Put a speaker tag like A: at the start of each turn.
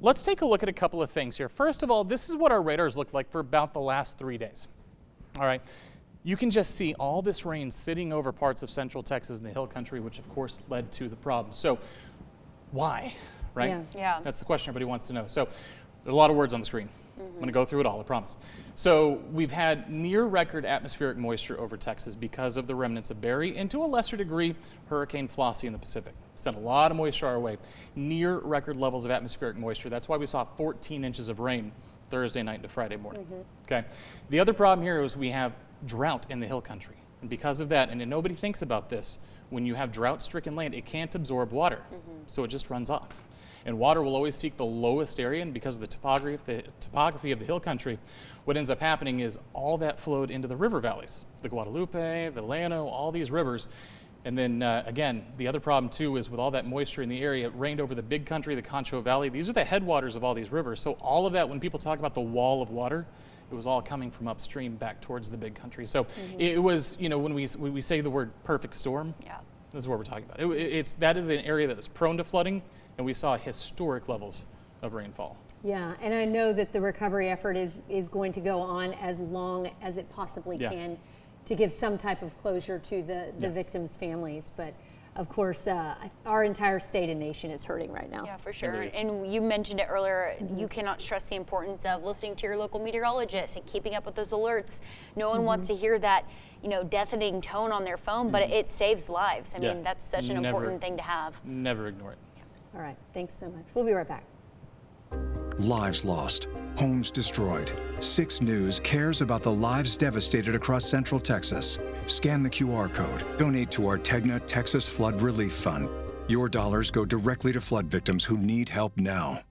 A: Let's take a look at a couple of things here. First of all, this is what our radars look like for about the last 3 days. All right. You can just see all this rain sitting over parts of central Texas and the hill country, which of course led to the problem. So why, right?
B: Yeah.
A: That's the question everybody wants to know. So there are a lot of words on the screen. I'm going to go through it all, I promise. So we've had near record atmospheric moisture over Texas because of the remnants of Barry, and to a lesser degree, Hurricane Flossie in the Pacific. Sent a lot of moisture our way. Near record levels of atmospheric moisture. That's why we saw 14 inches of rain Thursday night into Friday morning. Okay. The other problem here is we have drought in the hill country. And because of that, and nobody thinks about this, when you have drought-stricken land, it can't absorb water. So it just runs off. And water will always seek the lowest area, and because of the topography of the hill country, what ends up happening is all that flowed into the river valleys, the Guadalupe, the Llano, all these rivers. And then again, the other problem too is with all that moisture in the area, it rained over the big country, the Concho Valley. These are the headwaters of all these rivers. So all of that, when people talk about the wall of water, it was all coming from upstream back towards the big country. So it was, you know, when we say the word perfect storm, this is what we're talking about. That is an area that is prone to flooding, and we saw historic levels of rainfall.
C: Yeah, and I know that the recovery effort is going to go on as long as it possibly can to give some type of closure to the victims' families. But of course, our entire state and nation is hurting right now.
B: Yeah, for sure. And you mentioned it earlier, you cannot stress the importance of listening to your local meteorologist and keeping up with those alerts. No one wants to hear that, you know, deafening tone on their phone, but it saves lives. I mean, that's such an important thing to have.
A: Never ignore it.
C: All right, thanks so much. We'll be right back.
D: Lives lost, homes destroyed. 6 News cares about the lives devastated across Central Texas. Scan the QR code. Donate to our Tegna Texas Flood Relief Fund. Your dollars go directly to flood victims who need help now.